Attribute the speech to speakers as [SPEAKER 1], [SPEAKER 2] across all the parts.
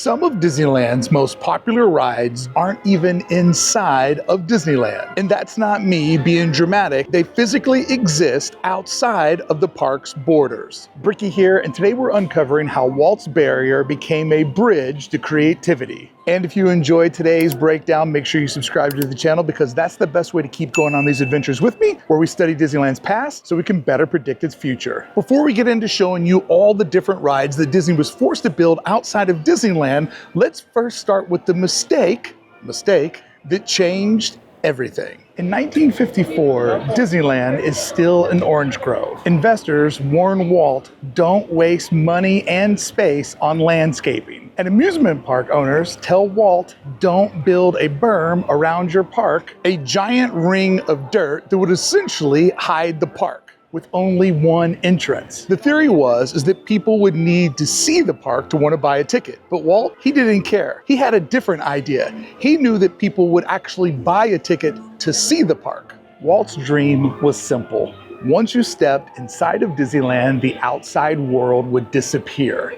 [SPEAKER 1] Some of Disneyland's most popular rides aren't even inside of Disneyland. And that's not me being dramatic. They physically exist outside of the park's borders. Brickey here, and today we're uncovering how Walt's barrier became a bridge to creativity. And if you enjoyed today's breakdown, make sure you subscribe to the channel because that's the best way to keep going on these adventures with me, where we study Disneyland's past so we can better predict its future. Before we get into showing you all the different rides that Disney was forced to build outside of Disneyland, let's first start with the mistake that changed everything. In 1954, Disneyland is still an orange grove. Investors warn Walt, don't waste money and space on landscaping. And amusement park owners tell Walt, don't build a berm around your park, a giant ring of dirt that would essentially hide the park with only one entrance. The theory is that people would need to see the park to want to buy a ticket. But Walt, he didn't care. He had a different idea. He knew that people would actually buy a ticket to see the park. Walt's dream was simple. Once you stepped inside of Disneyland, the outside world would disappear.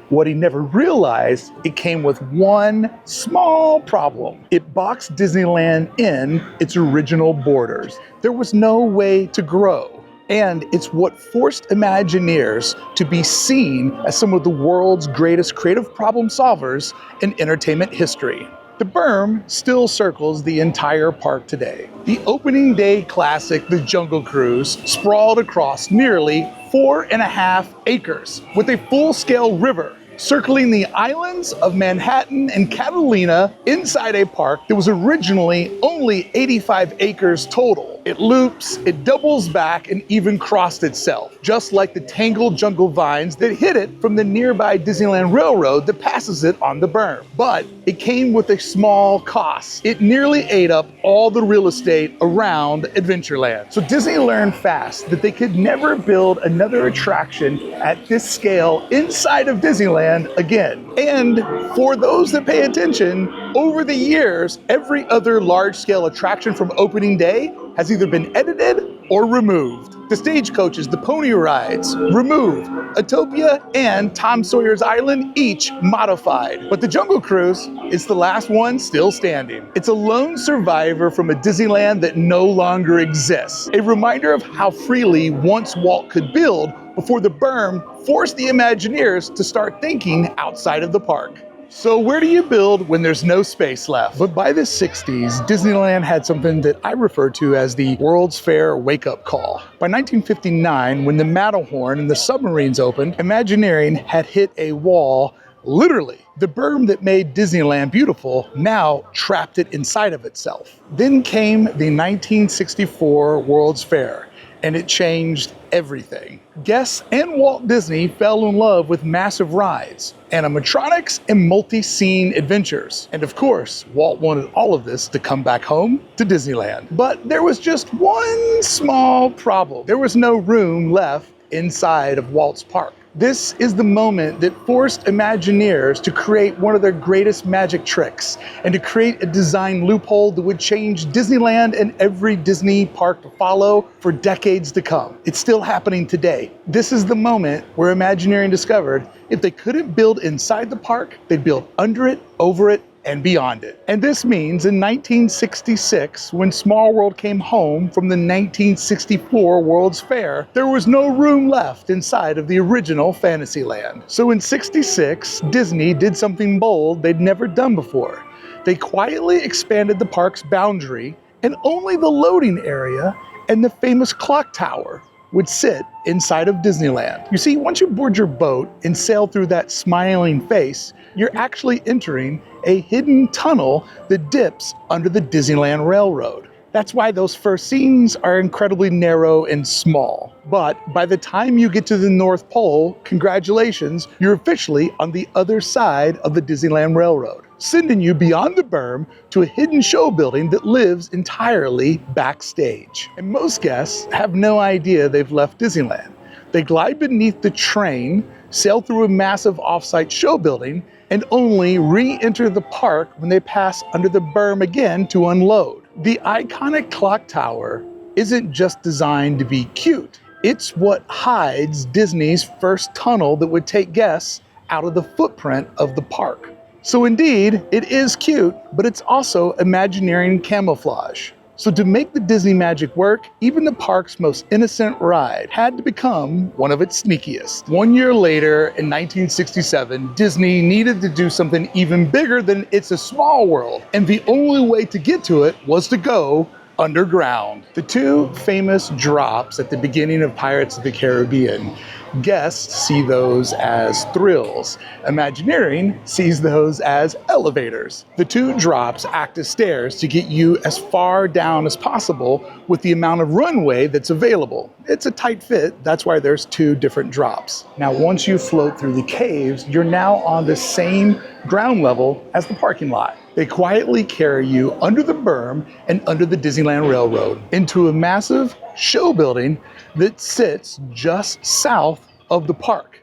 [SPEAKER 1] What he never realized, it came with one small problem. It boxed Disneyland in its original borders. There was no way to grow. And it's what forced Imagineers to be seen as some of the world's greatest creative problem solvers in entertainment history. The berm still circles the entire park today. The opening day classic, the Jungle Cruise, sprawled across nearly 4.5 acres with a full-scale river circling the islands of Manhattan and Catalina inside a park that was originally only 85 acres total. It loops, it doubles back, and even crossed itself, just like the tangled jungle vines that hid it from the nearby Disneyland Railroad that passes it on the berm. But it came with a small cost. It nearly ate up all the real estate around Adventureland. So Disney learned fast that they could never build another attraction at this scale inside of Disneyland again. And for those that pay attention, over the years, every other large-scale attraction from opening day has either been edited or removed. The stagecoaches, the pony rides, removed. Autopia and Tom Sawyer's Island, each modified. But the Jungle Cruise is the last one still standing. It's a lone survivor from a Disneyland that no longer exists. A reminder of how freely once Walt could build before the berm forced the Imagineers to start thinking outside of the park. So where do you build when there's no space left? But by the 60s, Disneyland had something that I refer to as the World's Fair wake-up call. By 1959, when the Matterhorn and the submarines opened, Imagineering had hit a wall, literally. The berm that made Disneyland beautiful now trapped it inside of itself. Then came the 1964 World's Fair, and it changed everything. Guests and Walt Disney fell in love with massive rides, animatronics, and multi-scene adventures. And of course, Walt wanted all of this to come back home to Disneyland. But there was just one small problem. There was no room left inside of Walt's park. This is the moment that forced Imagineers to create one of their greatest magic tricks and to create a design loophole that would change Disneyland and every Disney park to follow for decades to come. It's still happening today. This is the moment where Imagineering discovered if they couldn't build inside the park, they'd build under it, over it, and beyond it. And this means in 1966, when Small World came home from the 1964 World's Fair, there was no room left inside of the original Fantasyland. So in '66, Disney did something bold they'd never done before. They quietly expanded the park's boundary, and only the loading area and the famous clock tower would sit inside of Disneyland. You see, once you board your boat and sail through that smiling face, you're actually entering a hidden tunnel that dips under the Disneyland Railroad. That's why those first scenes are incredibly narrow and small. But by the time you get to the North Pole, congratulations, you're officially on the other side of the Disneyland Railroad, sending you beyond the berm to a hidden show building that lives entirely backstage. And most guests have no idea they've left Disneyland. They glide beneath the train, sail through a massive off-site show building, and only re-enter the park when they pass under the berm again to unload. The iconic clock tower isn't just designed to be cute. It's what hides Disney's first tunnel that would take guests out of the footprint of the park. So indeed, it is cute, but it's also Imagineering camouflage. So to make the Disney magic work, even the park's most innocent ride had to become one of its sneakiest. 1 year later, in 1967, Disney needed to do something even bigger than It's a Small World, and the only way to get to it was to go underground. The two famous drops at the beginning of Pirates of the Caribbean, guests see those as thrills. Imagineering sees those as elevators. The two drops act as stairs to get you as far down as possible with the amount of runway that's available. It's a tight fit, that's why there's two different drops. Now, once you float through the caves, you're now on the same ground level as the parking lot. They quietly carry you under the berm and under the Disneyland Railroad into a massive show building that sits just south of the park,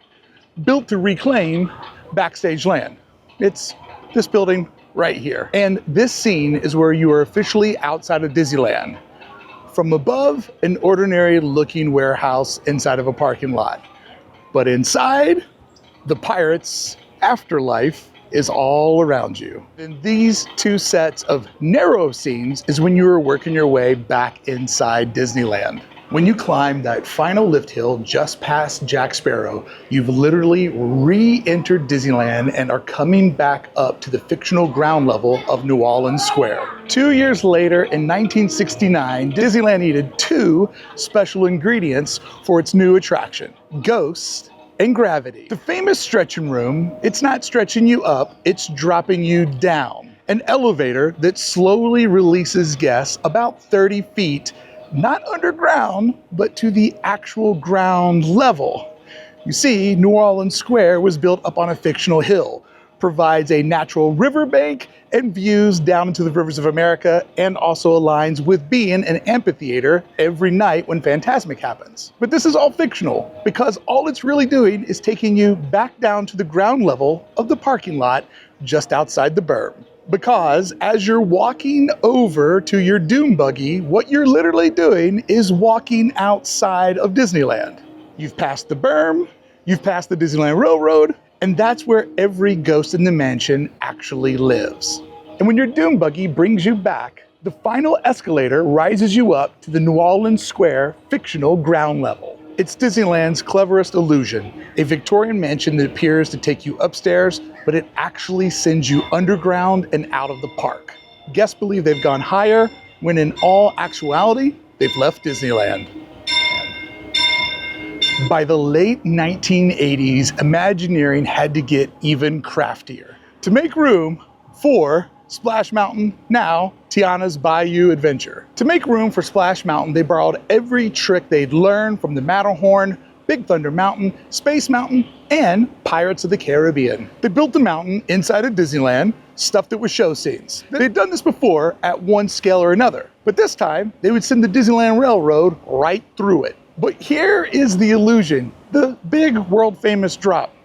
[SPEAKER 1] built to reclaim backstage land. It's this building right here. And this scene is where you are officially outside of Disneyland. From above, an ordinary looking warehouse inside of a parking lot. But inside, the Pirates' afterlife is all around you. In these two sets of narrow scenes is when you are working your way back inside Disneyland. When you climb that final lift hill just past Jack Sparrow, you've literally re-entered Disneyland and are coming back up to the fictional ground level of New Orleans Square. 2 years later, in 1969, Disneyland needed two special ingredients for its new attraction: Ghost and Gravity. The famous stretching room, it's not stretching you up, it's dropping you down. An elevator that slowly releases guests about 30 feet, not underground, but to the actual ground level. You see, New Orleans Square was built up on a fictional hill, provides a natural riverbank and views down into the rivers of America, and also aligns with being an amphitheater every night when Fantasmic happens. But this is all fictional, because all it's really doing is taking you back down to the ground level of the parking lot just outside the berm. Because as you're walking over to your dune buggy, what you're literally doing is walking outside of Disneyland. You've passed the berm, you've passed the Disneyland Railroad, and that's where every ghost in the mansion actually lives. And when your dune buggy brings you back, the final escalator rises you up to the New Orleans Square fictional ground level. It's Disneyland's cleverest illusion, a Victorian mansion that appears to take you upstairs, but it actually sends you underground and out of the park. Guests believe they've gone higher, when in all actuality, they've left Disneyland. By the late 1980s, Imagineering had to get even craftier to make room for Splash Mountain, now Tiana's Bayou adventure. To make room for Splash Mountain, they borrowed every trick they'd learned from the Matterhorn, Big Thunder Mountain, Space Mountain, and Pirates of the Caribbean. They built the mountain inside of Disneyland, stuffed it with show scenes. They'd done this before at one scale or another, but this time they would send the Disneyland Railroad right through it. But here is the illusion, the big world famous drop.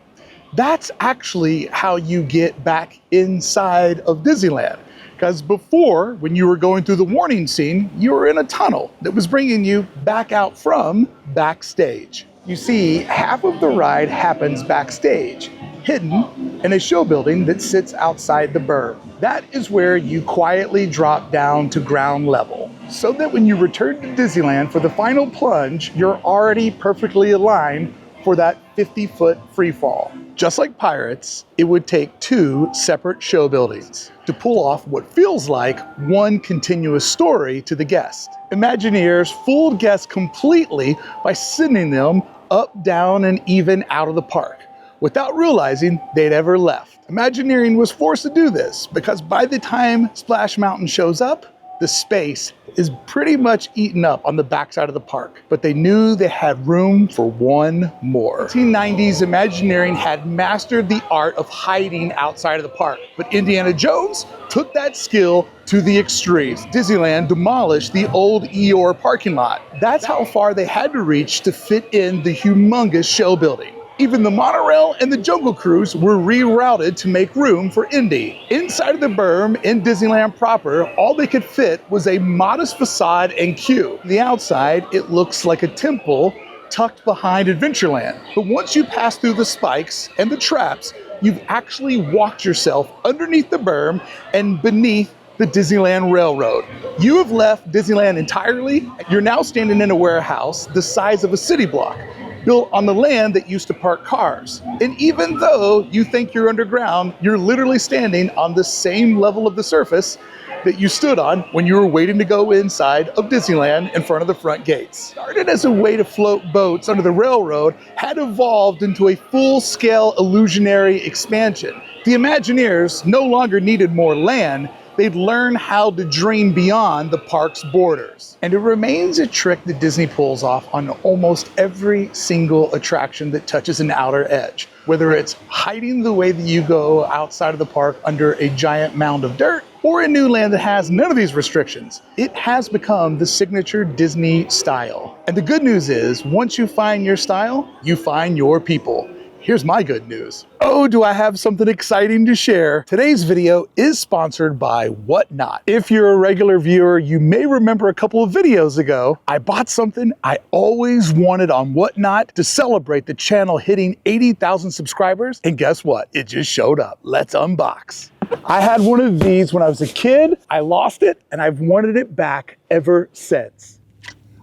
[SPEAKER 1] That's actually how you get back inside of Disneyland. Because before, when you were going through the warning scene, you were in a tunnel that was bringing you back out from backstage. You see, half of the ride happens backstage, hidden in a show building that sits outside the berm. That is where you quietly drop down to ground level, so that when you return to Disneyland for the final plunge, you're already perfectly aligned for that 50-foot free fall. Just like Pirates, it would take two separate show buildings to pull off what feels like one continuous story to the guest. Imagineers fooled guests completely by sending them up, down, and even out of the park, without realizing they'd ever left. Imagineering was forced to do this because by the time Splash Mountain shows up, the space is pretty much eaten up on the backside of the park, but they knew they had room for one more. In the 1990s, Imagineering had mastered the art of hiding outside of the park, but Indiana Jones took that skill to the extremes. Disneyland demolished the old Eeyore parking lot. That's how far they had to reach to fit in the humongous show building. Even the monorail and the Jungle Cruise were rerouted to make room for Indy. Inside of the berm in Disneyland proper, all they could fit was a modest facade and queue. On the outside, it looks like a temple tucked behind Adventureland. But once you pass through the spikes and the traps, you've actually walked yourself underneath the berm and beneath the Disneyland Railroad. You have left Disneyland entirely. You're now standing in a warehouse the size of a city block, built on the land that used to park cars. And even though you think you're underground, you're literally standing on the same level of the surface that you stood on when you were waiting to go inside of Disneyland in front of the front gates. Started as a way to float boats under the railroad, had evolved into a full-scale illusionary expansion. The Imagineers no longer needed more land, they'd learn how to dream beyond the park's borders. And it remains a trick that Disney pulls off on almost every single attraction that touches an outer edge. Whether it's hiding the way that you go outside of the park under a giant mound of dirt, or a new land that has none of these restrictions, it has become the signature Disney style. And the good news is, once you find your style, you find your people. Here's my good news. Oh, do I have something exciting to share. Today's video is sponsored by Whatnot. If you're a regular viewer, you may remember a couple of videos ago, I bought something I always wanted on Whatnot to celebrate the channel hitting 80,000 subscribers. And guess what? It just showed up. Let's unbox. I had one of these when I was a kid. I lost it and I've wanted it back ever since.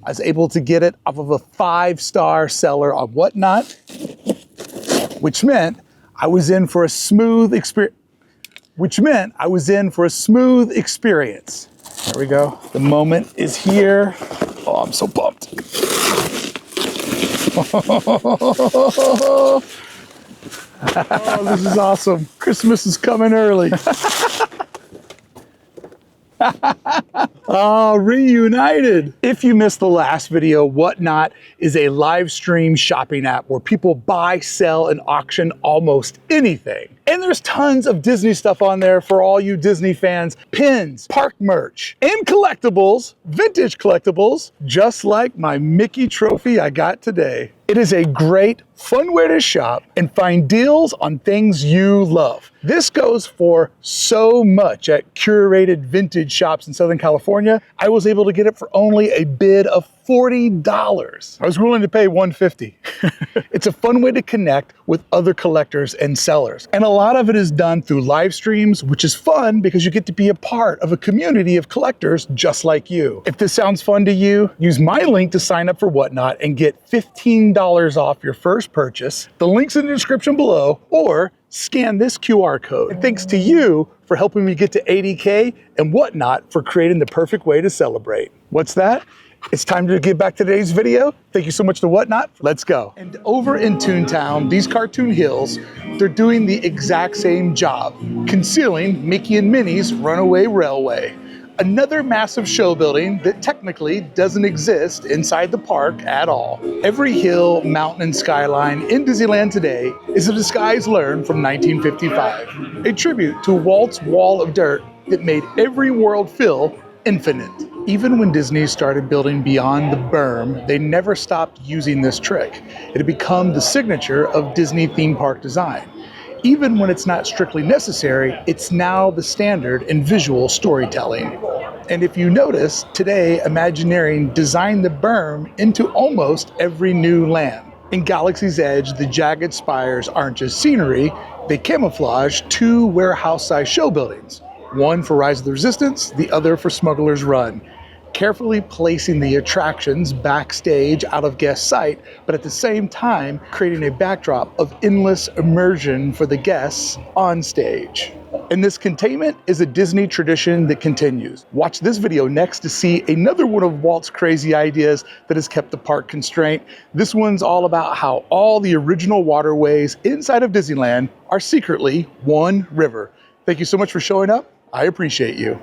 [SPEAKER 1] I was able to get it off of a 5-star seller on Whatnot, which meant I was in for a smooth experience. There we go. The moment is here. Oh, I'm so pumped. Oh, this is awesome. Christmas is coming early. Oh, reunited. If you missed the last video, Whatnot is a live stream shopping app where people buy, sell, and auction almost anything. And there's tons of Disney stuff on there for all you Disney fans. Pins, park merch, and collectibles, vintage collectibles, just like my Mickey trophy I got today. It is a great, fun way to shop and find deals on things you love. This goes for so much at curated vintage shops in Southern California. I was able to get it for only a bid of $40. I was willing to pay $150. It's a fun way to connect with other collectors and sellers. And a lot of it is done through live streams, which is fun because you get to be a part of a community of collectors just like you. If this sounds fun to you, use my link to sign up for Whatnot and get $15 off your first purchase. The link's in the description below, or scan this QR code. And thanks to you for helping me get to 80K and Whatnot for creating the perfect way to celebrate. What's that? It's time to get back to today's video. Thank you so much to Whatnot. Let's go. And over in Toontown, these cartoon hills, they're doing the exact same job, concealing Mickey and Minnie's Runaway Railway. Another massive show building that technically doesn't exist inside the park at all. Every hill, mountain, and skyline in Disneyland today is a disguise learned from 1955, a tribute to Walt's wall of dirt that made every world feel infinite. Even when Disney started building beyond the berm, they never stopped using this trick. It had become the signature of Disney theme park design. Even when it's not strictly necessary, it's now the standard in visual storytelling. And if you notice, today Imagineering designed the berm into almost every new land. In Galaxy's Edge, the jagged spires aren't just scenery, they camouflage 2 warehouse-sized show buildings. One for Rise of the Resistance, the other for Smuggler's Run. Carefully placing the attractions backstage out of guest sight, but at the same time creating a backdrop of endless immersion for the guests on stage. And this containment is a Disney tradition that continues. Watch this video next to see another one of Walt's crazy ideas that has kept the park constraint. This one's all about how all the original waterways inside of Disneyland are secretly one river. Thank you so much for showing up. I appreciate you.